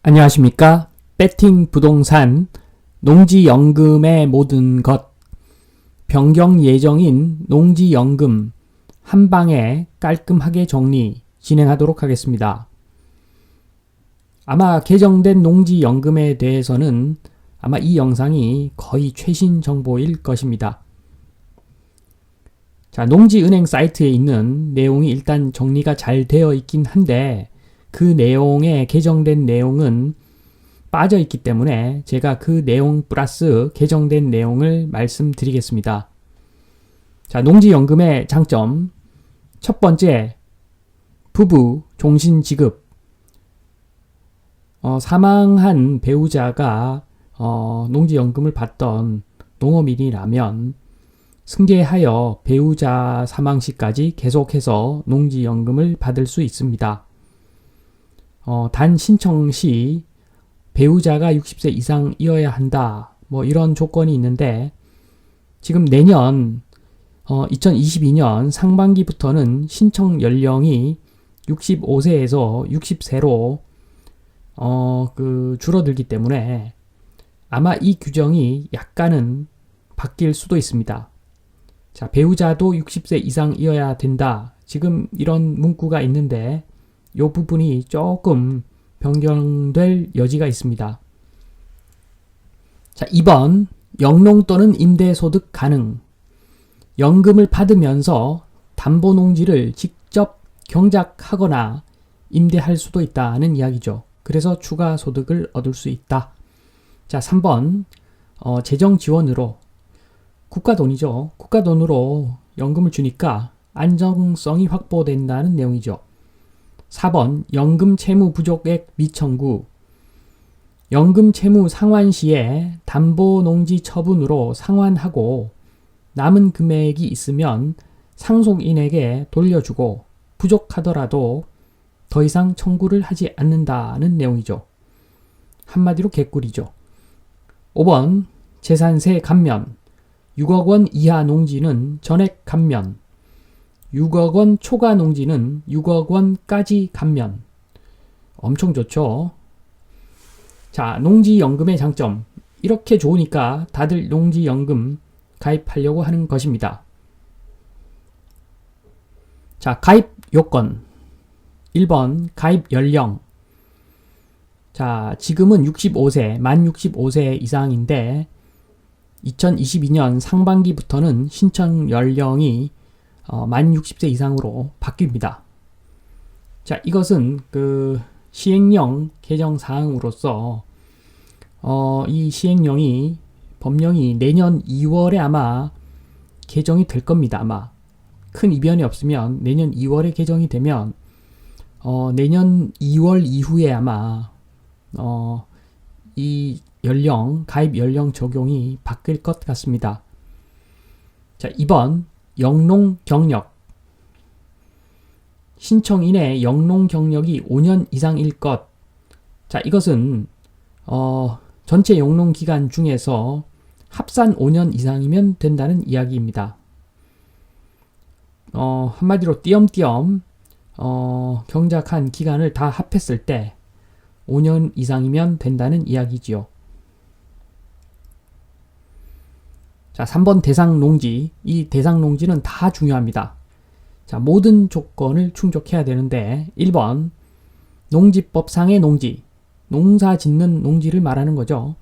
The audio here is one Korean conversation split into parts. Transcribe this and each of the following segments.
안녕하십니까? 배팅 부동산 농지연금의 모든 것 변경 예정인 농지연금 한 방에 깔끔하게 정리 진행하도록 하겠습니다. 아마 개정된 농지연금에 대해서는 아마 이 영상이 거의 최신 정보일 것입니다. 자, 농지은행 사이트에 있는 내용이 일단 정리가 잘 되어 있긴 한데 그 내용에 개정된 내용은 빠져 있기 때문에 제가 그 내용 플러스 개정된 내용을 말씀드리겠습니다. 자, 농지연금의 장점. 첫 번째, 부부 종신 지급. 사망한 배우자가 농지연금을 받던 농업인이라면 승계하여 배우자 사망 시까지 계속해서 농지연금을 받을 수 있습니다. 단 신청 시 배우자가 60세 이상이어야 한다. 이런 조건이 있는데 지금 내년 2022년 상반기부터는 신청 연령이 65세에서 60세로 줄어들기 때문에 아마 이 규정이 약간은 바뀔 수도 있습니다. 자, 배우자도 60세 이상이어야 된다. 지금 이런 문구가 있는데 이 부분이 조금 변경될 여지가 있습니다. 자, 2번 영농 또는 임대소득 가능. 연금을 받으면서 담보농지를 직접 경작하거나 임대할 수도 있다는 이야기죠. 그래서 추가 소득을 얻을 수 있다. 자, 3번 재정 지원으로 국가 돈이죠. 국가 돈으로 연금을 주니까 안정성이 확보된다는 내용이죠. 4번 연금 채무 부족액 미청구. 연금 채무 상환 시에 담보농지 처분으로 상환하고 남은 금액이 있으면 상속인에게 돌려주고 부족하더라도 더 이상 청구를 하지 않는다는 내용이죠. 한마디로 개꿀이죠. 5번 재산세 감면. 6억 원 이하 농지는 전액 감면. 6억 원 초과 농지는 6억 원까지 감면. 엄청 좋죠. 자, 농지연금의 장점. 이렇게 좋으니까 다들 농지연금 가입하려고 하는 것입니다. 자, 가입 요건. 1번 가입 연령. 자, 지금은 65세, 만 65세 이상인데 2022년 상반기부터는 신청 연령이 만 60세 이상으로 바뀝니다. 자, 이것은 시행령 개정 사항으로서 이 시행령이 법령이 내년 2월에 아마 개정이 될 겁니다. 아마 큰 이변이 없으면 내년 2월에 개정이 되면 내년 2월 이후에 아마 이 연령, 가입 연령 적용이 바뀔 것 같습니다. 자, 2번 영농 경력. 신청인의 영농 경력이 5년 이상일 것. 자, 이것은 전체 영농 기간 중에서 합산 5년 이상이면 된다는 이야기입니다. 한마디로 띄엄띄엄 경작한 기간을 다 합했을 때 5년 이상이면 된다는 이야기지요. 자, 3번 대상 농지. 이 대상 농지는 다 중요합니다. 자, 모든 조건을 충족해야 되는데 1번 농지법상의 농지. 농사 짓는 농지를 말하는 거죠.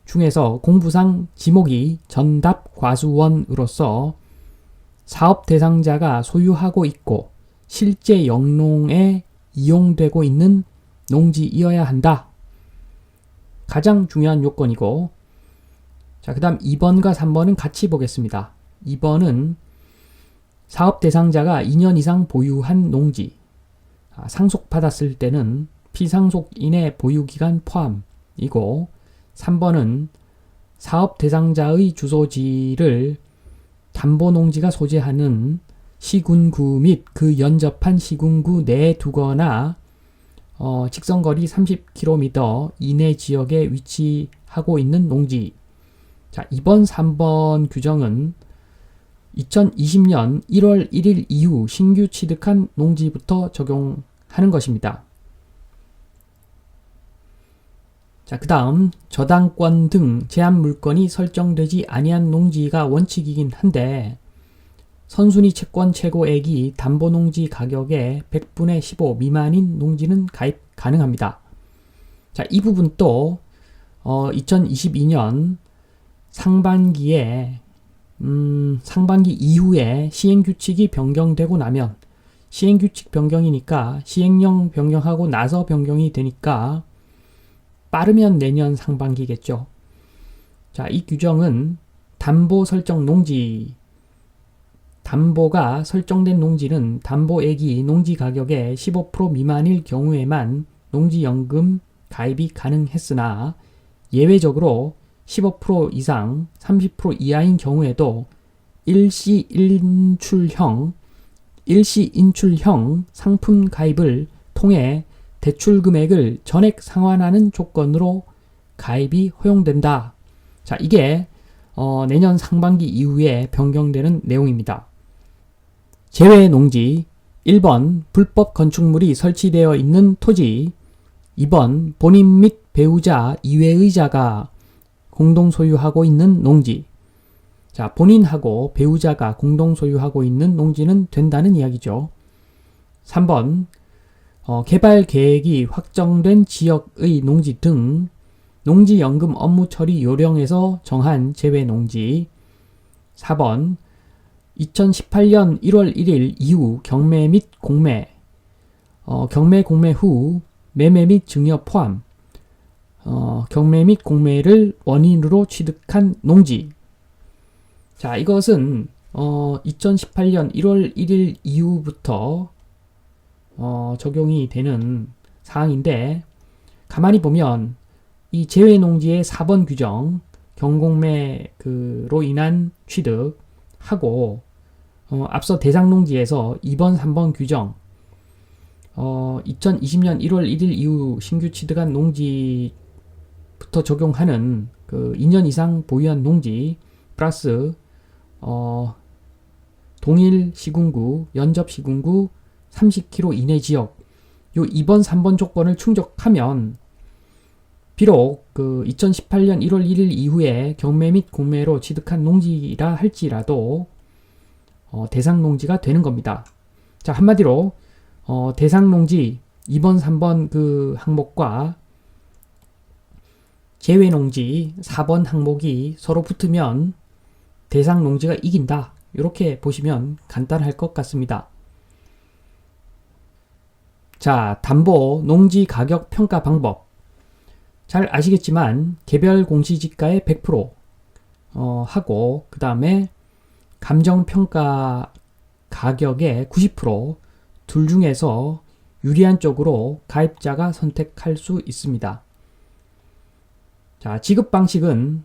중에서 공부상 지목이 전답 과수원으로서 사업 대상자가 소유하고 있고 실제 영농에 이용되고 있는 농지이어야 한다. 가장 중요한 요건이고, 자, 그 다음 2번과 3번은 같이 보겠습니다. 2번은 사업 대상자가 2년 이상 보유한 농지. 상속받았을 때는 피상속인의 보유기간 포함이고, 3번은 사업 대상자의 주소지를 담보농지가 소재하는 시군구 및 그 연접한 시군구 내에 두거나 직선거리 30km 이내 지역에 위치하고 있는 농지. 자, 이번 3번 규정은 2020년 1월 1일 이후 신규 취득한 농지부터 적용하는 것입니다. 자, 그 다음 저당권 등 제한 물건이 설정되지 아니한 농지가 원칙이긴 한데 선순위 채권 최고액이 담보농지 가격의 100분의 15 미만인 농지는 가입 가능합니다. 자, 이 부분 또 2022년 상반기에 상반기 이후에 시행규칙이 변경되고 나면 시행규칙 변경이니까 시행령 변경하고 나서 변경이 되니까 빠르면 내년 상반기겠죠. 자, 이 규정은 담보 설정 농지 담보가 설정된 농지는 담보액이 농지 가격의 15% 미만일 경우에만 농지연금 가입이 가능했으나 예외적으로 15% 이상 30% 이하인 경우에도 일시 인출형 상품 가입을 통해 대출 금액을 전액 상환하는 조건으로 가입이 허용된다. 자, 이게 내년 상반기 이후에 변경되는 내용입니다. 제외 농지 1번 불법 건축물이 설치되어 있는 토지 2번 본인 및 배우자 이외의 자가 공동 소유하고 있는 농지. 자, 본인하고 배우자가 공동 소유하고 있는 농지는 된다는 이야기죠. 3번 개발 계획이 확정된 지역의 농지 등 농지연금 업무 처리 요령에서 정한 제외 농지. 4번 2018년 1월 1일 이후 경매 및 공매 경매 공매 후 매매 및 증여 포함 경매 및 공매를 원인으로 취득한 농지. 자, 이것은 2018년 1월 1일 이후부터 적용이 되는 사항인데 가만히 보면 이 제외농지의 4번 규정 경공매로 인한 취득하고 앞서 대상농지에서 2번, 3번 규정 2020년 1월 1일 이후 신규 취득한 농지부터 적용하는 그 2년 이상 보유한 농지 플러스 동일 시군구, 연접 시군구 30km 이내 지역 요 2번, 3번 조건을 충족하면 비록 그 2018년 1월 1일 이후에 경매 및 공매로 취득한 농지라 할지라도 대상 농지가 되는 겁니다. 자, 한마디로 대상 농지 2번, 3번 그 항목과 제외 농지 4번 항목이 서로 붙으면 대상 농지가 이긴다. 이렇게 보시면 간단할 것 같습니다. 자, 담보 농지 가격 평가 방법. 잘 아시겠지만 개별 공시지가의 100% 하고 그 다음에 감정평가 가격의 90% 둘 중에서 유리한 쪽으로 가입자가 선택할 수 있습니다. 자, 지급 방식은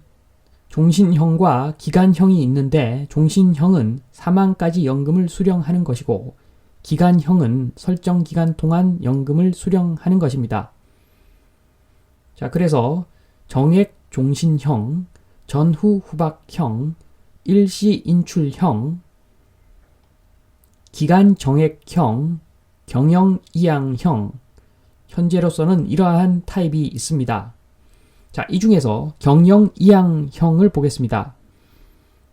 종신형과 기간형이 있는데 종신형은 사망까지 연금을 수령하는 것이고 기간형은 설정 기간 동안 연금을 수령하는 것입니다. 자, 그래서 정액 종신형, 전후 후박형, 일시 인출형, 기간 정액형, 경영 이양형, 현재로서는 이러한 타입이 있습니다. 자, 이 중에서 경영 이양형을 보겠습니다.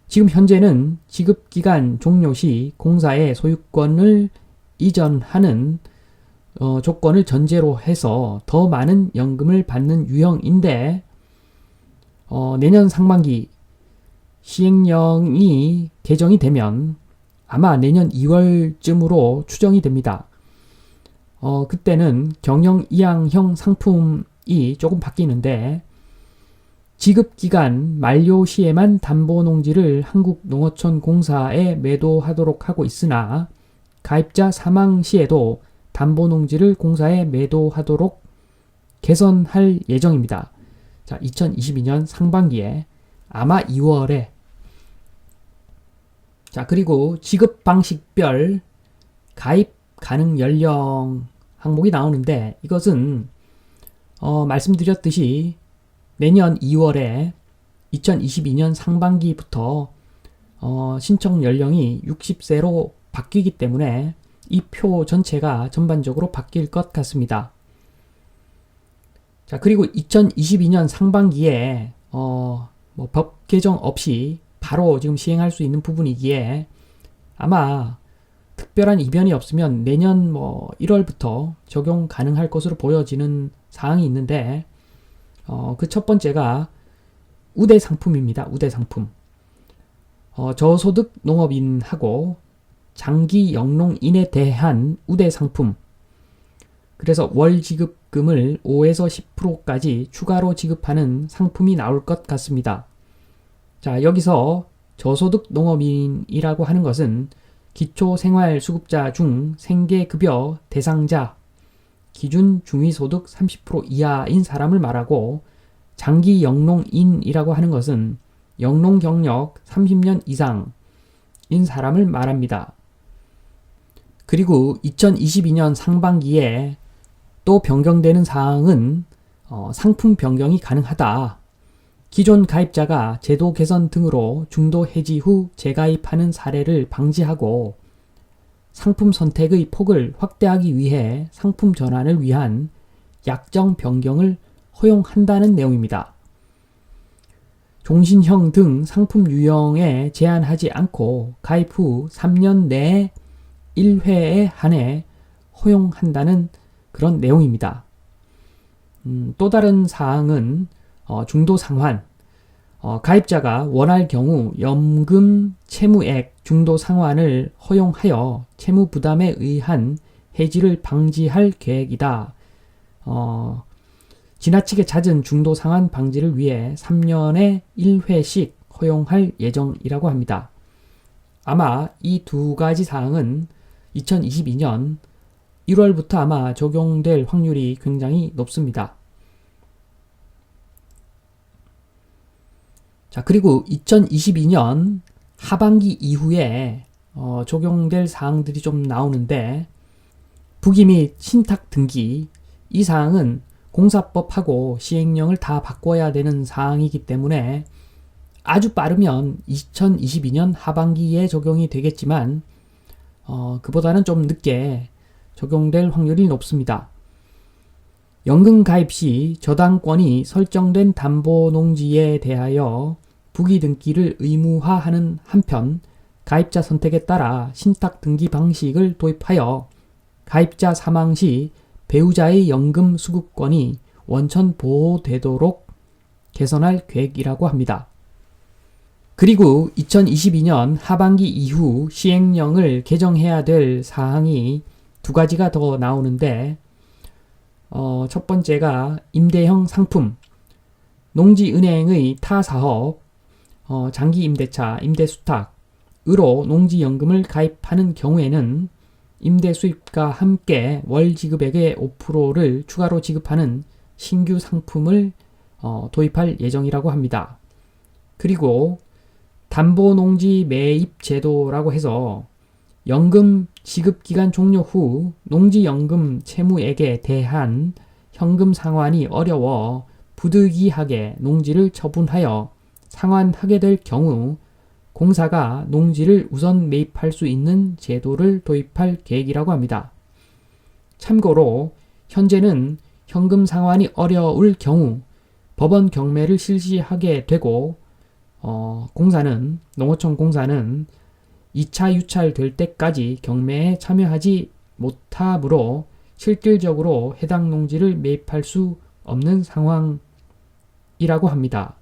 지금 현재는 지급기간 종료 시 공사의 소유권을 이전하는 조건을 전제로 해서 더 많은 연금을 받는 유형인데 내년 상반기 시행령이 개정이 되면 아마 내년 2월쯤으로 추정이 됩니다. 그때는 경영 이양형 상품이 조금 바뀌는데 지급기간 만료 시에만 담보농지를 한국농어촌공사에 매도하도록 하고 있으나 가입자 사망 시에도 담보농지를 공사에 매도하도록 개선할 예정입니다. 자, 2022년 상반기에 아마 2월에 자, 그리고 지급 방식별 가입 가능 연령 항목이 나오는데 이것은 말씀드렸듯이 내년 2월에 2022년 상반기부터 신청 연령이 60세로 바뀌기 때문에 이 표 전체가 전반적으로 바뀔 것 같습니다. 자, 그리고 2022년 상반기에 뭐 법 개정 없이 바로 지금 시행할 수 있는 부분이기에 아마 특별한 이변이 없으면 내년 뭐 1월부터 적용 가능할 것으로 보여지는 사항이 있는데 그 첫 번째가 우대 상품입니다. 우대 상품. 저소득 농업인하고 장기 영농인에 대한 우대 상품. 그래서 월 지급금을 5에서 10%까지 추가로 지급하는 상품이 나올 것 같습니다. 자, 여기서 저소득 농업인이라고 하는 것은 기초생활수급자 중 생계급여 대상자, 기준 중위소득 30% 이하인 사람을 말하고, 장기 영농인이라고 하는 것은 영농 경력 30년 이상인 사람을 말합니다. 그리고 2022년 상반기에 또 변경되는 사항은 상품 변경이 가능하다. 기존 가입자가 제도 개선 등으로 중도 해지 후 재가입하는 사례를 방지하고 상품 선택의 폭을 확대하기 위해 상품 전환을 위한 약정 변경을 허용한다는 내용입니다. 종신형 등 상품 유형에 제한하지 않고 가입 후 3년 내에 1회에 한해 허용한다는 그런 내용입니다. 또 다른 사항은 중도 상환, 가입자가 원할 경우 연금 채무액 중도 상환을 허용하여 채무 부담에 의한 해지를 방지할 계획이다. 지나치게 잦은 중도 상환 방지를 위해 3년에 1회씩 허용할 예정이라고 합니다. 아마 이 두 가지 사항은 2022년 1월부터 아마 적용될 확률이 굉장히 높습니다. 자, 그리고 2022년 하반기 이후에 적용될 사항들이 좀 나오는데, 부기 및 신탁 등기, 이 사항은 공사법하고 시행령을 다 바꿔야 되는 사항이기 때문에 아주 빠르면 2022년 하반기에 적용이 되겠지만 그보다는 좀 늦게 적용될 확률이 높습니다. 연금 가입 시 저당권이 설정된 담보농지에 대하여 부기 등기를 의무화하는 한편 가입자 선택에 따라 신탁 등기 방식을 도입하여 가입자 사망 시 배우자의 연금 수급권이 원천 보호되도록 개선할 계획이라고 합니다. 그리고 2022년 하반기 이후 시행령을 개정해야 될 사항이 두 가지가 더 나오는데, 첫 번째가 임대형 상품, 농지은행의 타사업, 장기 임대차, 임대수탁으로 농지연금을 가입하는 경우에는 임대 수입과 함께 월 지급액의 5%를 추가로 지급하는 신규 상품을 도입할 예정이라고 합니다. 그리고 담보농지 매입 제도라고 해서 연금 지급기간 종료 후 농지연금 채무액에 대한 현금 상환이 어려워 부득이하게 농지를 처분하여 상환하게 될 경우 공사가 농지를 우선 매입할 수 있는 제도를 도입할 계획이라고 합니다. 참고로 현재는 현금 상환이 어려울 경우 법원 경매를 실시하게 되고 농어촌 공사는 2차 유찰될 때까지 경매에 참여하지 못하므로 실질적으로 해당 농지를 매입할 수 없는 상황이라고 합니다.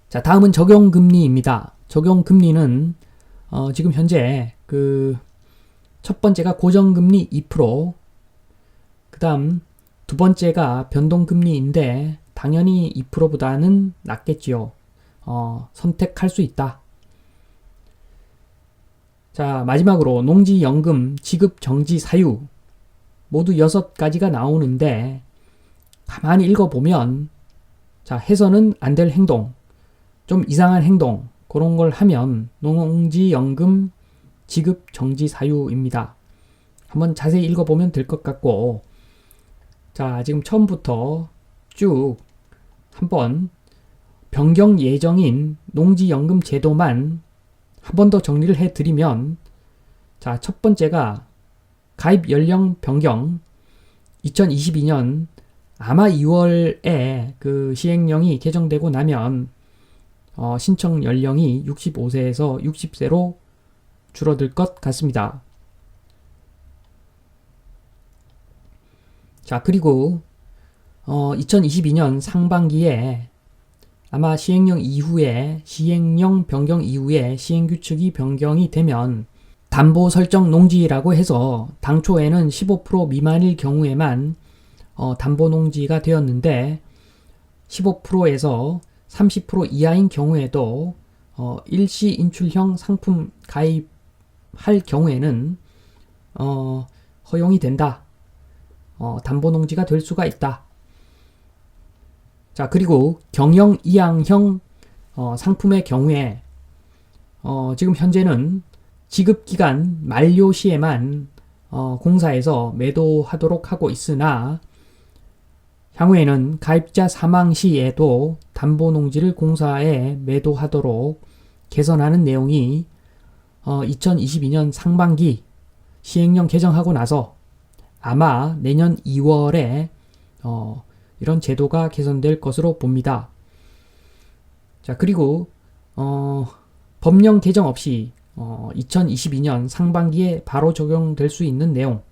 자, 다음은 적용금리입니다. 적용금리는 지금 현재 첫 번째가 고정금리 2%, 그 다음 두 번째가 변동금리인데 당연히 2%보다는 낮겠지요. 선택할 수 있다. 자, 마지막으로 농지연금 지급 정지 사유, 모두 6가지가 나오는데 가만히 읽어보면, 자, 해서는 안 될 행동, 좀 이상한 행동, 그런 걸 하면 농지연금 지급 정지 사유입니다. 한번 자세히 읽어보면 될 것 같고, 자, 지금 처음부터 쭉 한번 변경 예정인 농지연금 제도만 한 번 더 정리를 해드리면, 자, 첫 번째가 가입 연령 변경, 2022년 아마 2월에 그 시행령이 개정되고 나면 신청 연령이 65세에서 60세로 줄어들 것 같습니다. 자, 그리고 2022년 상반기에 아마 시행령 변경 이후에 시행규칙이 변경이 되면 담보 설정 농지라고 해서 당초에는 15% 미만일 경우에만 담보 농지가 되었는데 15%에서 30% 이하인 경우에도 일시 인출형 상품 가입할 경우에는 허용이 된다. 담보 농지가 될 수가 있다. 자, 그리고 경영 이양형 상품의 경우에 지금 현재는 지급기간 만료 시에만 공사에서 매도하도록 하고 있으나 향후에는 가입자 사망 시에도 담보농지를 공사에 매도하도록 개선하는 내용이 2022년 상반기 시행령 개정하고 나서 아마 내년 2월에 이런 제도가 개선될 것으로 봅니다. 자, 그리고 법령 개정 없이 2022년 상반기에 바로 적용될 수 있는 내용.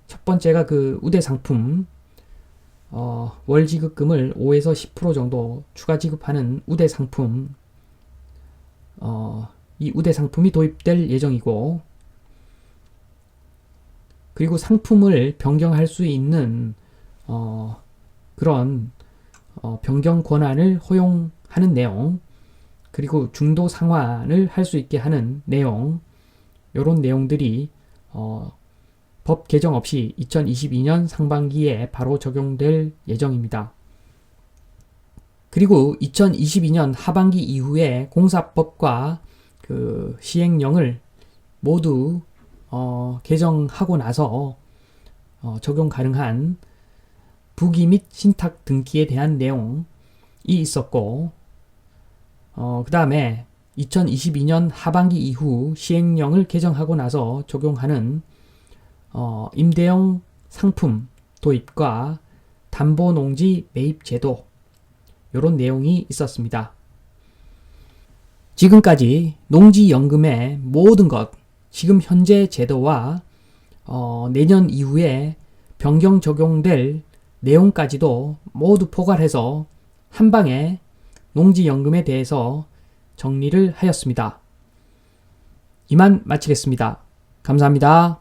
첫 번째가 그 우대 상품, 월 지급금을 5에서 10% 정도 추가 지급하는 우대 상품, 이 우대 상품이 도입될 예정이고, 그리고 상품을 변경할 수 있는 그런 변경 권한을 허용하는 내용, 그리고 중도 상환을 할 수 있게 하는 내용, 이런 내용들이 법 개정 없이 2022년 상반기에 바로 적용될 예정입니다. 그리고 2022년 하반기 이후에 공사법과 그 시행령을 모두 개정하고 나서 적용 가능한 부기 및 신탁 등기에 대한 내용이 있었고, 그 다음에 2022년 하반기 이후 시행령을 개정하고 나서 적용하는 임대형 상품 도입과 담보농지 매입 제도, 이런 내용이 있었습니다. 지금까지 농지연금의 모든 것, 지금 현재 제도와 내년 이후에 변경 적용될 내용까지도 모두 포괄해서 한 방에 농지연금에 대해서 정리를 하였습니다. 이만 마치겠습니다. 감사합니다.